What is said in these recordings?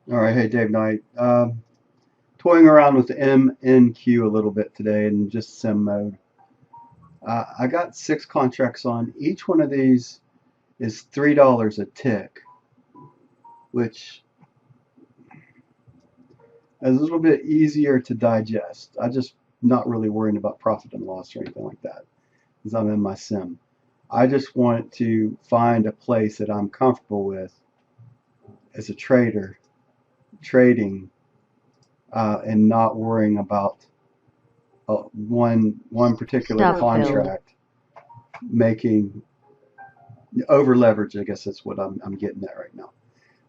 All right, hey Dave Knight. Toying around with the MNQ a little bit today in just sim mode. I got 6 contracts on. Each one of these is $3 a tick, which is a little bit easier to digest. I just not really worrying about profit and loss or anything like that because I'm in my sim. I just want to find a place that I'm comfortable with as a trader, trading, and not worrying about one particular Stop filled. contract making over leverage. I guess that's what I'm getting at right now.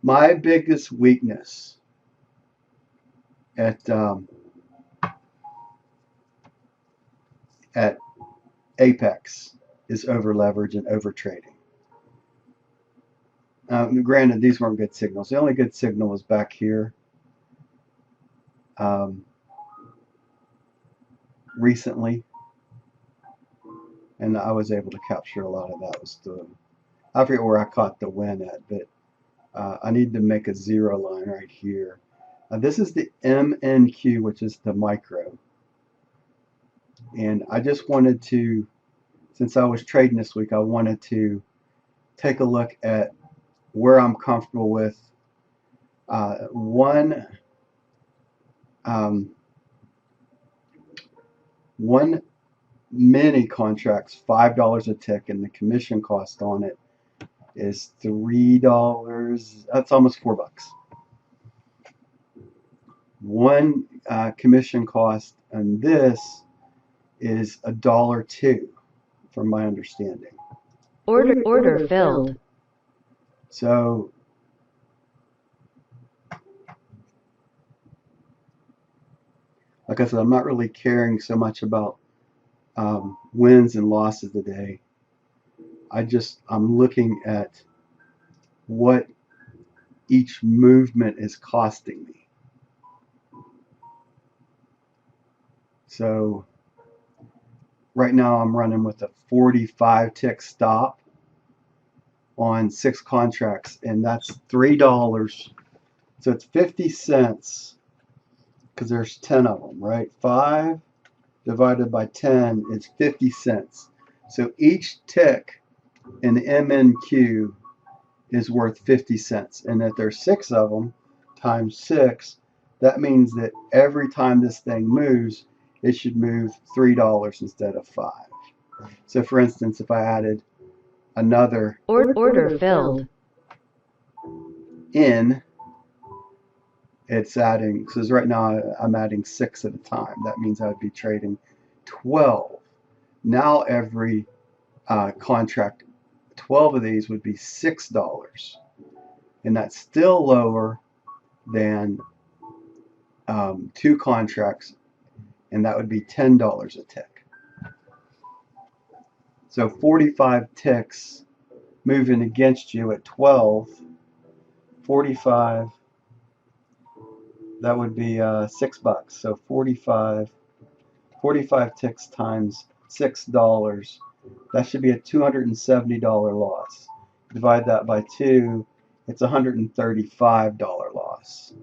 My biggest weakness at at Apex is over leverage and over trading. Granted, these weren't good signals. The only good signal was back here um, recently, and I was able to capture a lot of that. Was the I forget where I caught the win at, but I need to make a zero line right here. This is the MNQ, which is the micro. And I just wanted to, since I was trading this week, I wanted to take a look at where I'm comfortable with. One um, one mini contract's $5 a tick, and the commission cost on it is $3. That's almost $4. One commission cost on this is $1.02, from my understanding. Order filled. So, like I said, I'm not really caring so much about wins and losses today. I'm looking at what each movement is costing me. So right now I'm running with a 45 tick stop on 6 contracts, and that's $3. So it's 50 cents because there's 10 of them, right? 5 divided by 10 is 50 cents. So each tick in the MNQ is worth 50 cents. And if there's 6 of them times 6, that means that every time this thing moves, it should move $3 instead of 5. So for instance, if I added another Order filled. in, it's adding, because right now I'm adding 6 at a time. That means I would be trading 12. Now every contract, 12 of these would be $6. And that's still lower than 2 contracts, and that would be $10 a tick. So 45 ticks moving against you at 12, 45, that would be $6. So 45 ticks times $6, that should be a $270 loss. Divide that by 2, it's a $135 loss.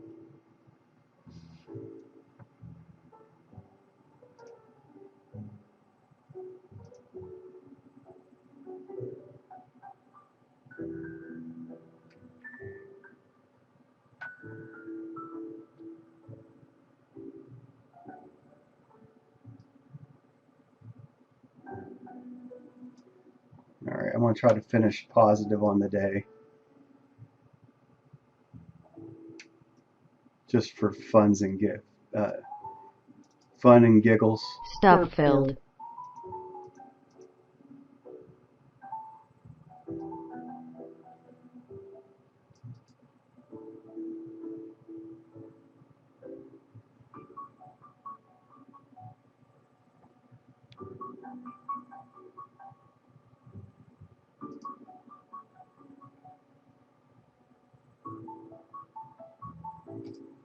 All right, I'm going to try to finish positive on the day, just for uh, fun and giggles. Stop filled.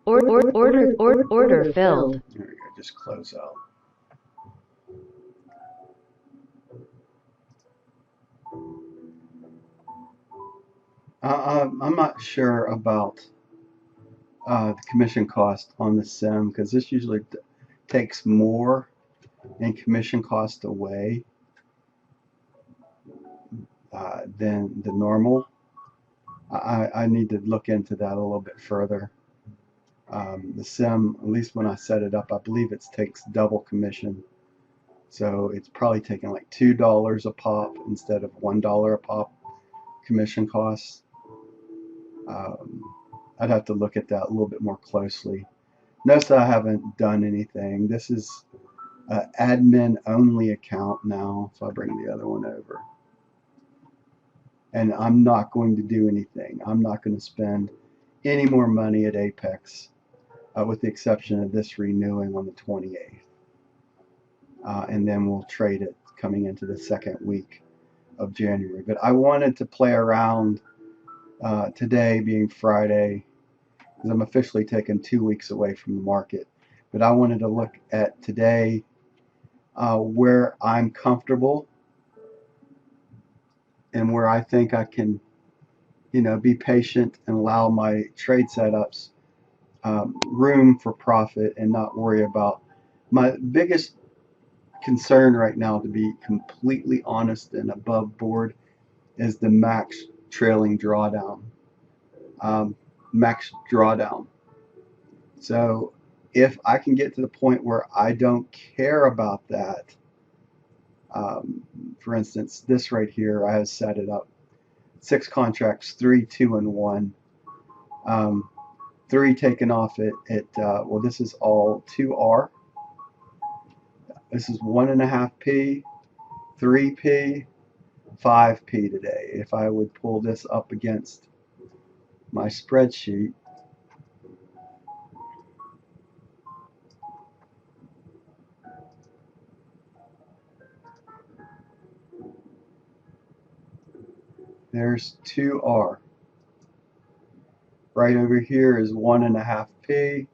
Order filled. There we go, just close out. I'm not sure about the commission cost on the sim, because this usually takes more in commission cost away than the normal. I need to look into that a little bit further. The sim, at least when I set it up, I believe it takes double commission. So it's probably taking like $2 a pop instead of $1 a pop commission costs. I'd have to look at that a little bit more closely. Notice I haven't done anything. This is an admin only account now, so I'll bring the other one over. And I'm not going to do anything. I'm not going to spend any more money at Apex, with the exception of this renewing on the 28th. And then we'll trade it coming into the second week of January. But I wanted to play around today being Friday, because I'm officially taking 2 weeks away from the market. But I wanted to look at today where I'm comfortable and where I think I can, be patient and allow my trade setups room for profit and not worry about. My biggest concern right now, to be completely honest and above board, is the max trailing drawdown. Max drawdown. So if I can get to the point where I don't care about that, for instance, this right here, I have set it up 6 contracts, 3, 2, and 1. 3 taken off well, this is all 2R. This is 1.5p, 3p, 5p today. If I would pull this up against my spreadsheet, there's 2R. Right over here is 1.5p.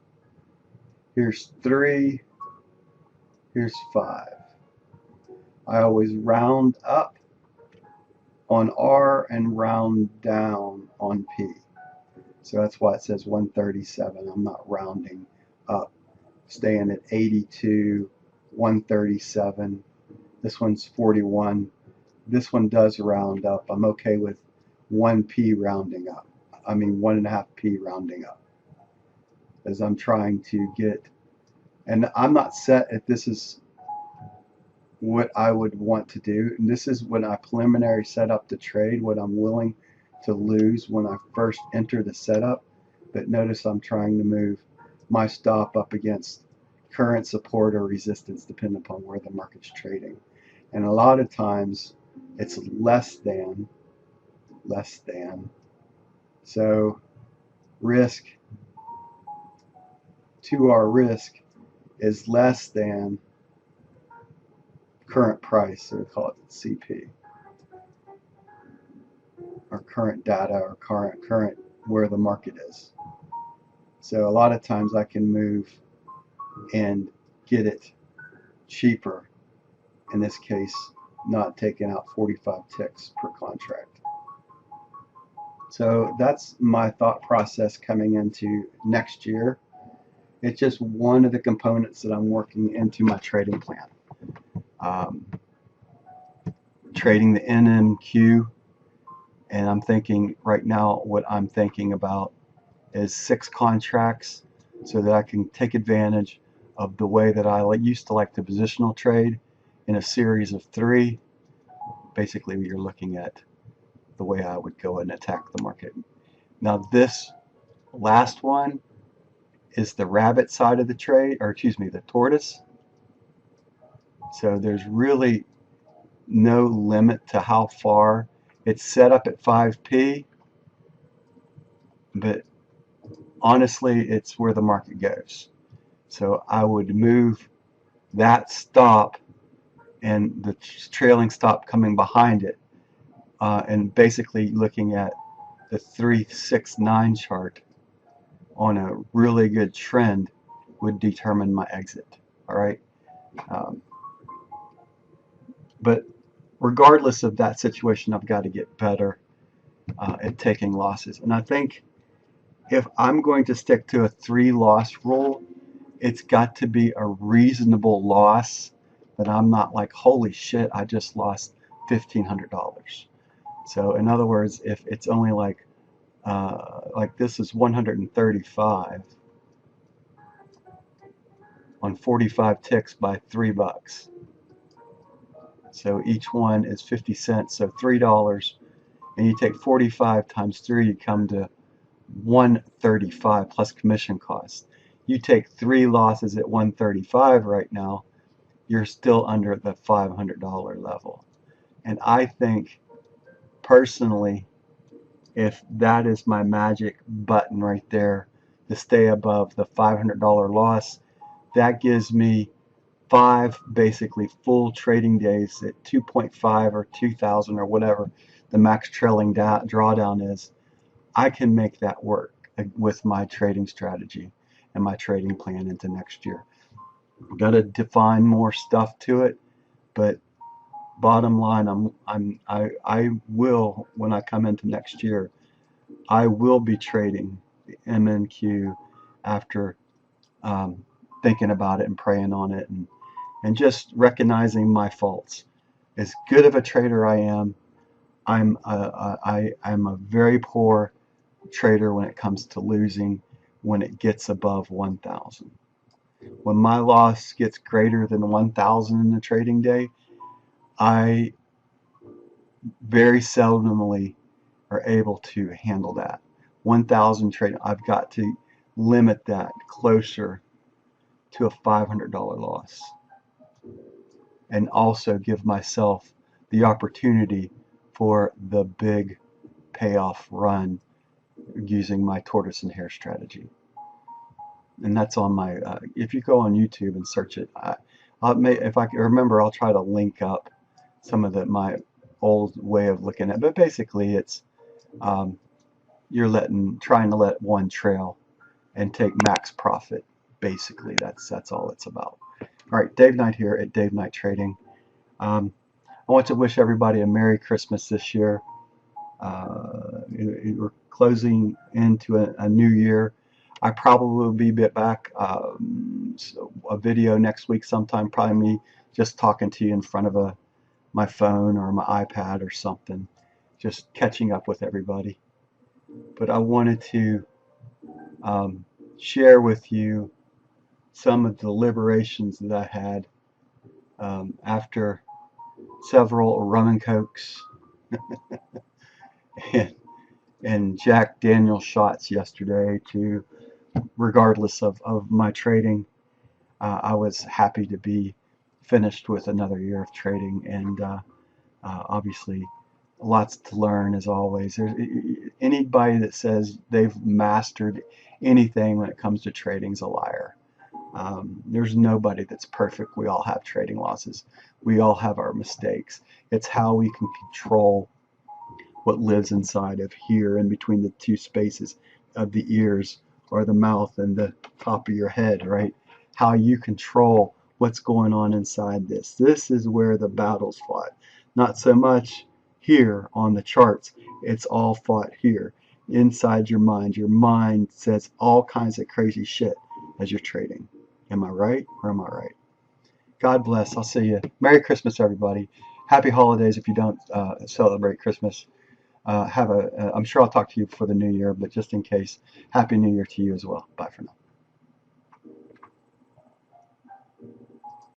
Here's 3. Here's 5. I always round up on R and round down on P. So that's why it says 137. I'm not rounding up, staying at 82, 137. This one's 41. This one does round up. I'm okay with 1p rounding up. I mean 1.5p rounding up, as I'm trying to get, and I'm not set if this is what I would want to do. And this is when I preliminary set up the trade, what I'm willing to lose when I first enter the setup. But notice I'm trying to move my stop up against current support or resistance, depending upon where the market's trading. And a lot of times it's less than. So risk, 2R risk is less than current price, so we call it CP, or current data, or current where the market is. So a lot of times I can move and get it cheaper, in this case not taking out 45 ticks per contract. So that's my thought process coming into next year. It's just one of the components that I'm working into my trading plan. Trading the MNQ, and I'm thinking right now, what I'm thinking about is 6 contracts, so that I can take advantage of the way that I used to like to positional trade in a series of 3. Basically, you're looking at the way I would go and attack the market. Now this last one is the rabbit side of the trade, or excuse me, the tortoise. So there's really no limit to how far. It's set up at 5p, but honestly it's where the market goes. So I would move that stop and the trailing stop coming behind it, and basically looking at the 369 chart on a really good trend would determine my exit. All right. But regardless of that situation, I've got to get better at taking losses. And I think if I'm going to stick to a 3-loss rule, it's got to be a reasonable loss that I'm not like, holy shit, I just lost $1,500. So in other words, if it's only like this is 135 on 45 ticks by $3. So each one is 50 cents, so $3. And you take 45 times 3, you come to 135 plus commission costs. You take 3 losses at 135 right now, you're still under the $500 level. And I think personally, if that is my magic button right there to stay above the $500 loss, that gives me 5 basically full trading days at 2.5 or 2,000 or whatever the max trailing drawdown is. I can make that work with my trading strategy and my trading plan into next year. Got to define more stuff to it, but bottom line, I will, when I come into next year, I will be trading the MNQ after thinking about it and praying on it and just recognizing my faults. As good of a trader I am, I'm a very poor trader when it comes to losing when it gets above 1,000. When my loss gets greater than 1,000 in the trading day, I very seldomly are able to handle that. 1,000 trade, I've got to limit that closer to a $500 loss, and also give myself the opportunity for the big payoff run using my tortoise and hare strategy. And that's on my, if you go on YouTube and search it, if I can remember, I'll try to link up some of my old way of looking at it. But basically it's, you're trying to let one trail and take max profit. Basically, that's all it's about. All right, Dave Knight here at Dave Knight Trading. I want to wish everybody a Merry Christmas this year. We're closing into a new year. I probably will be back a video next week sometime, probably me just talking to you in front of my phone or my iPad or something, just catching up with everybody. But I wanted to share with you some of the liberations that I had after several rum and cokes and Jack Daniel shots yesterday. Regardless of my trading, I was happy to be finished with another year of trading, and obviously lots to learn as always. Anybody that says they've mastered anything when it comes to trading is a liar. There's nobody that's perfect. We all have trading losses. We all have our mistakes. It's how we can control what lives inside of here, in between the two spaces of the ears or the mouth and the top of your head, right? How you control what's going on inside this. This is where the battle's fought. Not so much here on the charts. It's all fought here, inside your mind. Your mind says all kinds of crazy shit as you're trading. Am I right or am I right? God bless. I'll see you. Merry Christmas, everybody. Happy holidays if you don't celebrate Christmas. I'm sure I'll talk to you for the new year, but just in case, Happy New Year to you as well. Bye for now.